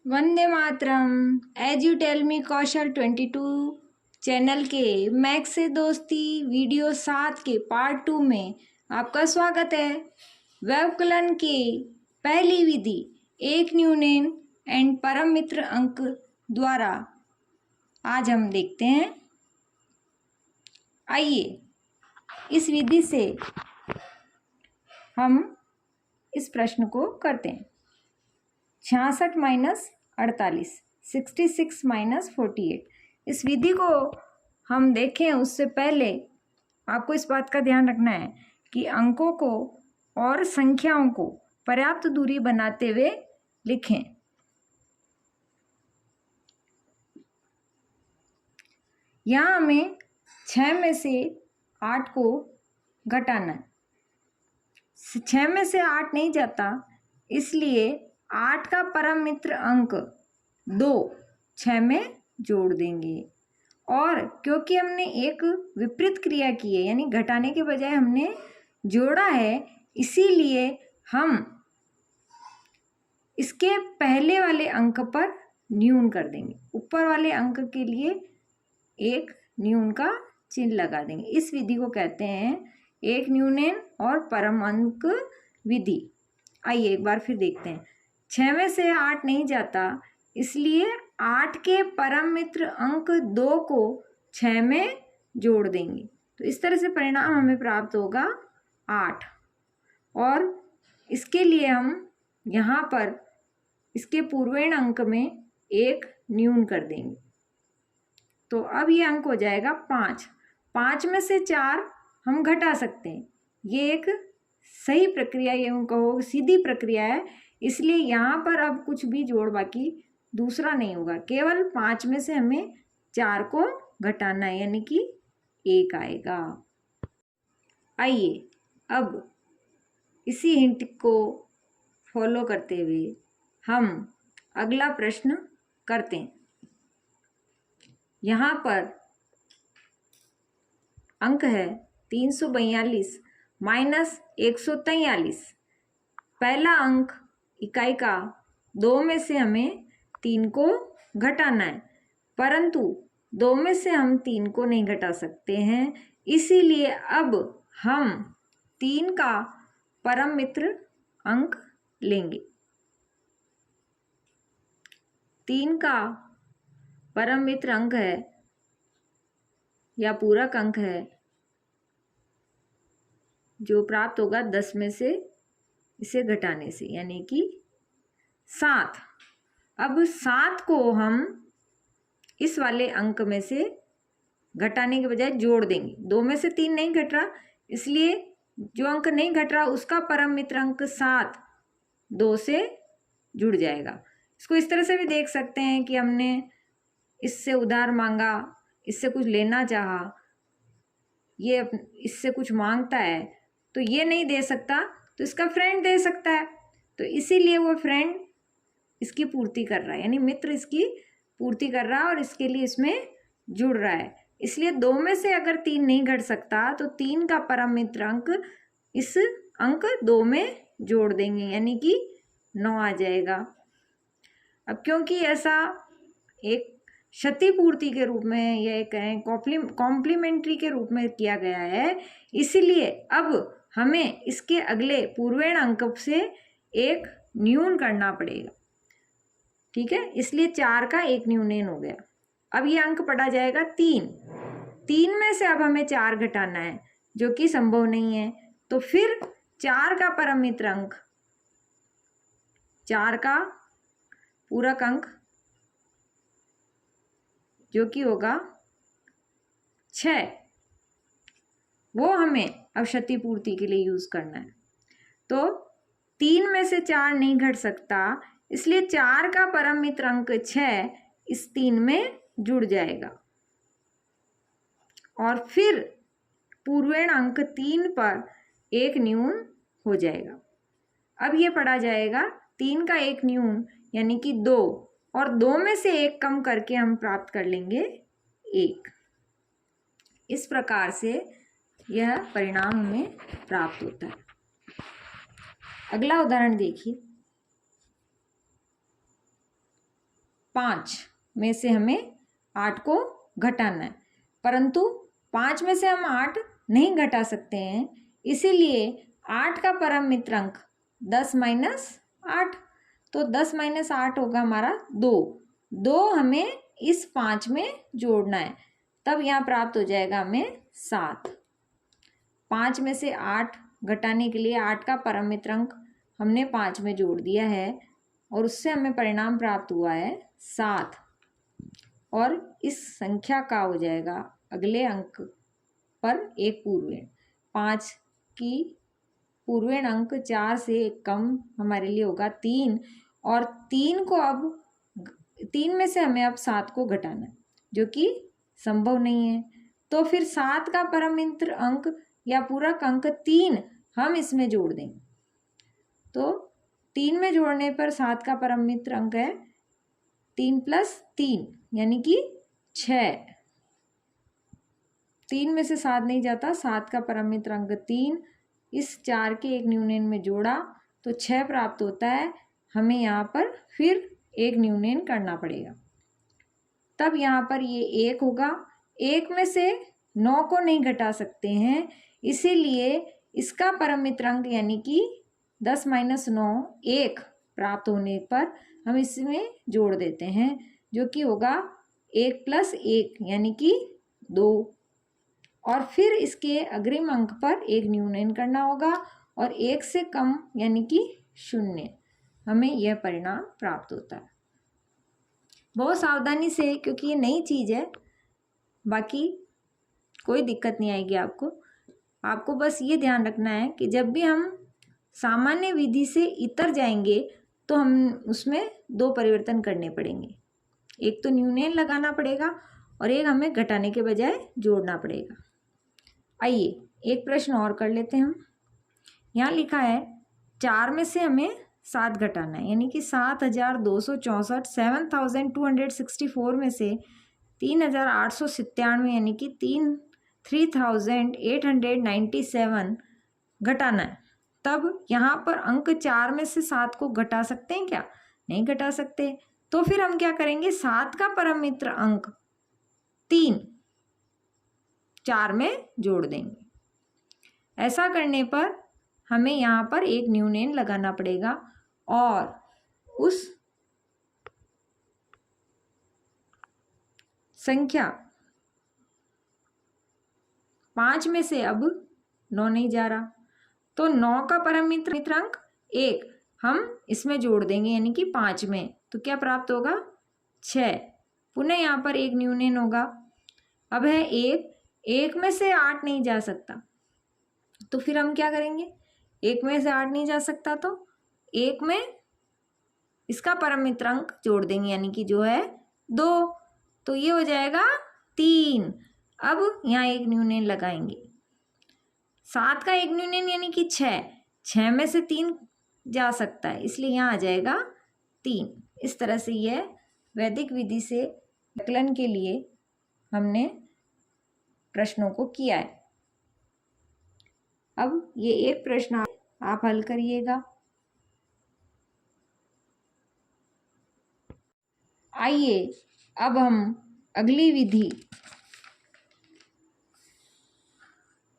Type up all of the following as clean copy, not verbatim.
Vande Mataram. As you tell me Kaushal 22 channel के max से दोस्ती वीडियो 7 के पार्ट 2 में आपका स्वागत है। व्यवकलन की पहली विधि एक न्यूनन एंड परम मित्र अंक द्वारा आज हम देखते हैं। आइए इस विधि से हम इस प्रश्न को करते हैं। 66 माइनस 48, 66 माइनस 48। इस विधि को हम देखें उससे पहले आपको इस बात का ध्यान रखना है कि अंकों को और संख्याओं को पर्याप्त दूरी बनाते हुए लिखें। यहाँ हमें 6 में से 8 को घटाना है। 6 में से 8 नहीं जाता, इसलिए 8 का परम मित्र अंक 2 6 में जोड़ देंगे। और क्योंकि हमने एक विपरीत क्रिया की है, यानी घटाने के बजाय हमने जोड़ा है, इसीलिए हम इसके पहले वाले अंक पर न्यून कर देंगे। ऊपर वाले अंक के लिए एक न्यून का चिन्ह लगा देंगे। इस विधि को कहते हैं एक न्यूनन और परम अंक विधि। आइए एक बार फिर देखते हैं। 6 में से 8 नहीं जाता, इसलिए 8 के परम मित्र अंक 2 को 6 में जोड़ देंगे। तो इस तरह से परिणाम हमें प्राप्त होगा 8। और इसके लिए हम यहाँ पर इसके पूर्वेण अंक में एक न्यून कर देंगे। तो अब ये अंक हो जाएगा 5। 5 में से 4 हम घटा सकते हैं। ये एक सही प्रक्रिया, ये कहो सीधी प्रक्रिया है, इसलिए यहाँ पर अब कुछ भी जोड़ बाकी दूसरा नहीं होगा। केवल 5 में से हमें 4 को घटाना है, यानी कि 1 आएगा। आइए अब इसी हिंट को फॉलो करते हुए हम अगला प्रश्न करते हैं। यहाँ पर अंक है 342 माइनस 143। पहला अंक इकाई का 2 में से हमें 3 को घटाना है, परंतु 2 में से हम 3 को नहीं घटा सकते हैं, इसीलिए अब हम 3 का परम मित्र अंक लेंगे। 3 का परम मित्र अंक है या पूरक अंक है जो प्राप्त होगा 10 में से इसे घटाने से, यानी कि 7। अब 7 को हम इस वाले अंक में से घटाने के बजाय जोड़ देंगे। 2 में से 3 नहीं घट रहा, इसलिए जो अंक नहीं घट रहा उसका परम मित्र अंक 7 2 से जुड़ जाएगा। इसको इस तरह से भी देख सकते हैं कि हमने इससे उधार मांगा, इससे कुछ लेना चाहा, ये इससे कुछ मांगता है तो ये नहीं दे सकता, तो इसका फ्रेंड दे सकता है, तो इसीलिए वो फ्रेंड इसकी पूर्ति कर रहा है, यानी मित्र इसकी पूर्ति कर रहा है और इसके लिए इसमें जुड़ रहा है। इसलिए 2 में से अगर 3 नहीं घट सकता तो 3 का परम मित्र अंक इस अंक 2 में जोड़ देंगे, यानी कि 9 आ जाएगा। अब क्योंकि ऐसा एक क्षतिपूर्ति के रूप में या कहें कॉम्प्लीमेंट्री के रूप में किया गया है, इसलिए अब हमें इसके अगले पूर्वेण अंक से एक न्यून करना पड़ेगा। ठीक है, इसलिए 4 का एक न्यूनन हो गया। अब ये अंक पड़ा जाएगा 3। 3 में से अब हमें 4 घटाना है, जो कि संभव नहीं है, तो फिर 4 का परम मित्र अंक, 4 का पूरक अंक जो कि होगा 6, वो हमें अब क्षतिपूर्ति के लिए यूज करना है। तो 3 में से 4 नहीं घट सकता, इसलिए 4 का परम मित्र अंक 6 इस 3 में जुड़ जाएगा और फिर पूर्वेण अंक 3 पर एक न्यून हो जाएगा। अब ये पढ़ा जाएगा 3 का एक न्यून यानी कि 2, और 2 में से 1 कम करके हम प्राप्त कर लेंगे 1। इस प्रकार से यह परिणाम हमें प्राप्त होता है। अगला उदाहरण देखिए। 5 में से हमें 8 को घटाना है, परंतु 5 में से हम 8 नहीं घटा सकते हैं, इसीलिए 8 का परम मित्र अंक 10 माइनस 8, तो 10 माइनस 8 होगा हमारा 2 हमें इस 5 में जोड़ना है, तब यहाँ प्राप्त हो जाएगा हमें 7। 5 में से 8 घटाने के लिए 8 का परम मित्र अंक हमने 5 में जोड़ दिया है और उससे हमें परिणाम प्राप्त हुआ है 7, और इस संख्या का हो जाएगा अगले अंक पर एक पूर्वेण। 5 की पूर्वेण अंक 4 से कम हमारे लिए होगा 3, और 3 को अब 3 में से हमें अब 7 को घटाना है, जो कि संभव नहीं है। तो फिर 7 का परम मित्र अंक या पूरक अंक 3 हम इसमें जोड़ देंगे, तो 3 में जोड़ने पर 7 का परम मित्र अंक है 3 + 3 यानी कि 6। 3 में से 7 नहीं जाता, 7 का परम मित्र अंक 3, इस 4 के एक न्यूनयन में जोड़ा तो 6 प्राप्त होता है। हमें यहाँ पर फिर एक न्यूनयन करना पड़ेगा, तब यहाँ पर ये 1 होगा। 1 में से 9 को नहीं घटा सकते हैं, इसीलिए इसका परम मित्र अंक यानी कि 10 माइनस 9 1 प्राप्त होने पर हम इसमें जोड़ देते हैं, जो कि होगा 1 + 1 यानी कि 2, और फिर इसके अग्रिम अंक पर एक न्यूनयन करना होगा और 1 से कम यानी कि 0, हमें यह परिणाम प्राप्त होता है। बहुत सावधानी से, क्योंकि ये नई चीज़ है, बाकी कोई दिक्कत नहीं आएगी आपको बस ये ध्यान रखना है कि जब भी हम सामान्य विधि से इतर जाएंगे तो हम उसमें 2 परिवर्तन करने पड़ेंगे, एक तो न्यूनयन लगाना पड़ेगा और एक हमें घटाने के बजाय जोड़ना पड़ेगा। आइए एक प्रश्न और कर लेते हैं हम। यहाँ लिखा है 4 में से हमें 7 घटाना है, यानी कि 7264 7264 में से 3897 यानी कि 3897 घटाना है। तब यहाँ पर अंक 4 में से 7 को घटा सकते हैं क्या? नहीं घटा सकते। तो फिर हम क्या करेंगे, 7 का परम मित्र अंक 3 4 में जोड़ देंगे। ऐसा करने पर हमें यहाँ पर एक न्यूनयन लगाना पड़ेगा और उस संख्या 5 में से अब 9 नहीं जा रहा, तो 9 का परम मित्र अंक 1 हम इसमें जोड़ देंगे, यानी कि 5 में, तो क्या प्राप्त होगा 6। पुनः यहाँ पर एक न्यूनयन होगा। अब है 1 में से 8 नहीं जा सकता, तो फिर हम क्या करेंगे, 1 में से 8 नहीं जा सकता तो 1 में इसका परम मित्र अंक जोड़ देंगे, यानी कि जो है 2, तो ये हो जाएगा 3। अब यहाँ एक न्यूनयन लगाएंगे, 7 का एक न्यूनयन यानी कि 6 में से 3 जा सकता है, इसलिए यहाँ आ जाएगा 3। इस तरह से यह वैदिक विधि से व्यवकलन के लिए हमने प्रश्नों को किया है। अब ये एक प्रश्न आप हल करिएगा। आइए अब हम अगली विधि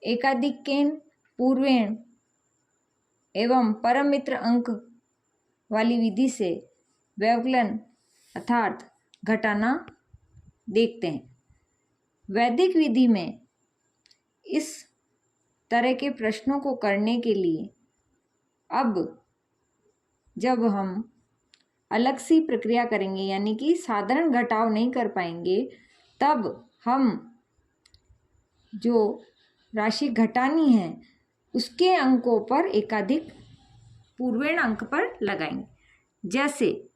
एकाधिक केन, पूर्वेण एवं परम मित्र अंक वाली विधि से व्यवकलन अर्थात घटाना देखते हैं। वैदिक विधि में इस तरह के प्रश्नों को करने के लिए अब जब हम अलग सी प्रक्रिया करेंगे, यानी कि साधारण घटाव नहीं कर पाएंगे, तब हम जो राशि घटानी है उसके अंकों पर एकाधिक पूर्वेण अंक पर लगाएंगे। जैसे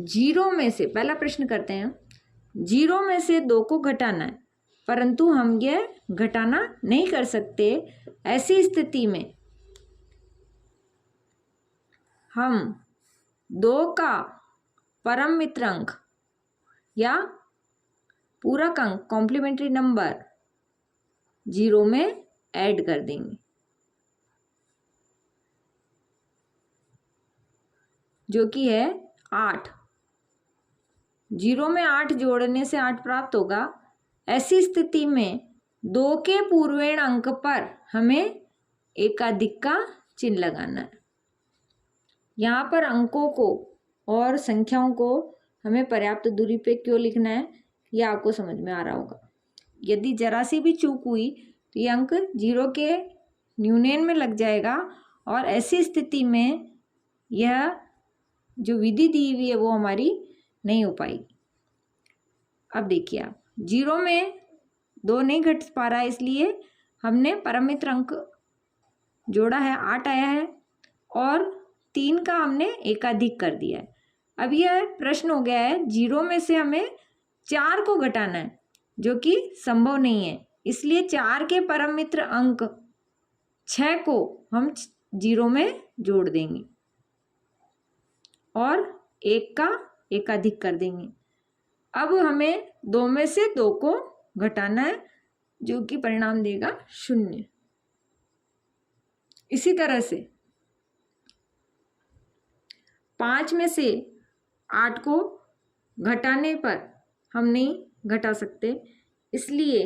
0 में से, पहला प्रश्न करते हैं, 0 में से 2 को घटाना है, परंतु हम यह घटाना नहीं कर सकते। ऐसी स्थिति में हम 2 का परम मित्र अंक या पूरक अंक कॉम्प्लीमेंट्री नंबर 0 में ऐड कर देंगे, जो कि है 8। जीरो में 8 जोड़ने से 8 प्राप्त होगा। ऐसी स्थिति में 2 के पूर्वेण अंक पर हमें एकाधिक का चिन्ह लगाना है। यहाँ पर अंकों को और संख्याओं को हमें पर्याप्त दूरी पे क्यों लिखना है, ये आपको समझ में आ रहा होगा। यदि जरा सी भी चूक हुई तो ये अंक जीरो के न्यूनेन में लग जाएगा और ऐसी स्थिति में यह जो विधि दी हुई है वो हमारी नहीं हो पाएगी। अब देखिए आप, जीरो में 2 नहीं घट पा रहा है, इसलिए हमने परम मित्र अंक जोड़ा है, 8 आया है और 3 का हमने एकाधिक कर दिया है। अब यह प्रश्न हो गया है, जीरो में से हमें 4 को घटाना है जो कि संभव नहीं है, इसलिए 4 के परम मित्र अंक 6 को हम जीरो में जोड़ देंगे और 1 का एकाधिक कर देंगे। अब हमें 2 में से 2 को घटाना है जो कि परिणाम देगा 0। इसी तरह से 5 में से 8 को घटाने पर हम नहीं घटा सकते, इसलिए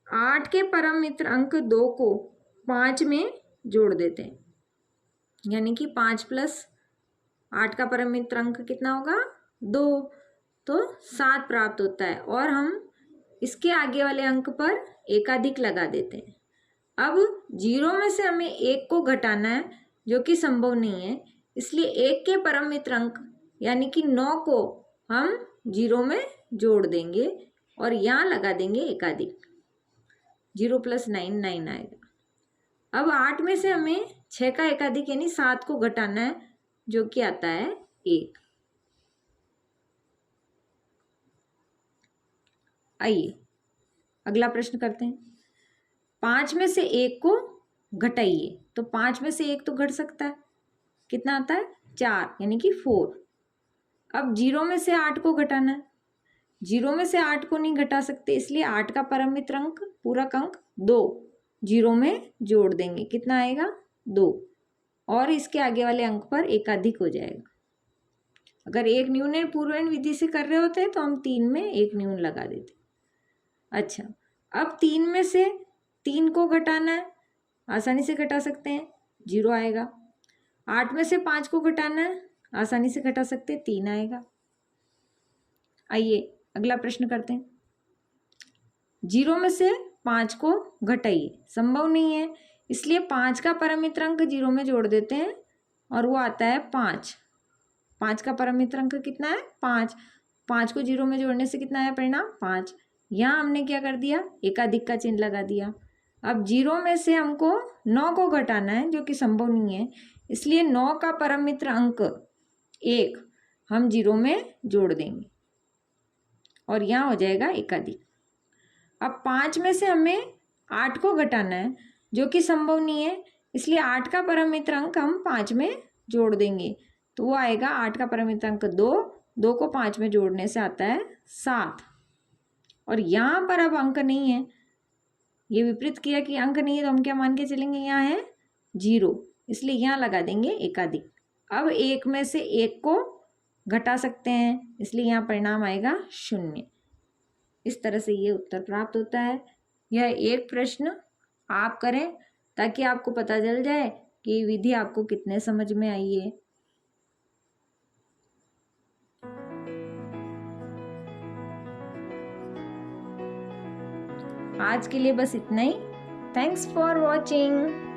8 के परम मित्र अंक 2 को 5 में जोड़ देते हैं, यानी कि 5 प्लस 8 का परम मित्र अंक कितना होगा 2, तो 7 प्राप्त होता है और हम इसके आगे वाले अंक पर एकाधिक लगा देते हैं। अब जीरो में से हमें 1 को घटाना है जो कि संभव नहीं है, इसलिए 1 के परम मित्र अंक यानी कि 9 को हम जीरो में जोड़ देंगे और यहाँ लगा देंगे एकाधिक। 0 + 9 9 आएगा। अब 8 में से हमें 6 का एकाधिक यानी 7 को घटाना है जो कि आता है 1। आइए अगला प्रश्न करते हैं। 5 में से 1 को घटाइए, तो 5 में से 1 तो घट सकता है, कितना आता है 4 यानी कि 4। अब जीरो में से 8 को घटाना है, जीरो में से 8 को नहीं घटा सकते, इसलिए 8 का परम मित्र अंक पूरक अंक 2 जीरो में जोड़ देंगे, कितना आएगा 2 और इसके आगे वाले अंक पर एकाधिक हो जाएगा। अगर एक न्यून पूर्वेण विधि से कर रहे होते तो हम 3 में एक न्यून लगा देते। अच्छा, अब 3 में से 3 को घटाना है, आसानी से घटा सकते हैं, 0 आएगा। 8 में से 5 को घटाना है, आसानी से घटा सकते हैं, 3 आएगा। आइए अगला प्रश्न करते हैं। 0 में से 5 को घटाइए, संभव नहीं है, इसलिए 5 का परम मित्र अंक 0 में जोड़ देते हैं और वो आता है 5। 5 का परम मित्र अंक कितना है 5। 5 को 0 में जोड़ने से कितना आया परिणाम 5। यहाँ हमने क्या कर दिया, एकाधिक का चिन्ह लगा दिया। अब 0 में से हमको 9 को घटाना है जो कि संभव नहीं है, इसलिए 9 का परम मित्र अंक 1 हम 0 में जोड़ देंगे और यहाँ हो जाएगा एकाधिक। अब 5 में से हमें 8 को घटाना है जो कि संभव नहीं है, इसलिए 8 का परम मित्र अंक हम 5 में जोड़ देंगे, तो वो आएगा 8 का परम मित्र अंक 2, 2 को 5 में जोड़ने से आता है 7। और यहाँ पर अब अंक नहीं है, ये विपरीत किया कि अंक नहीं है, तो हम क्या मान के चलेंगे, यहाँ है 0, इसलिए यहाँ लगा देंगे एकाधिक। अब 1 में से 1 को घटा सकते हैं, इसलिए यहाँ परिणाम आएगा 0। इस तरह से ये उत्तर प्राप्त होता है। यह एक प्रश्न आप करें ताकि आपको पता चल जाए कि विधि आपको कितने समझ में आई है। आज के लिए बस इतना ही। Thanks for watching.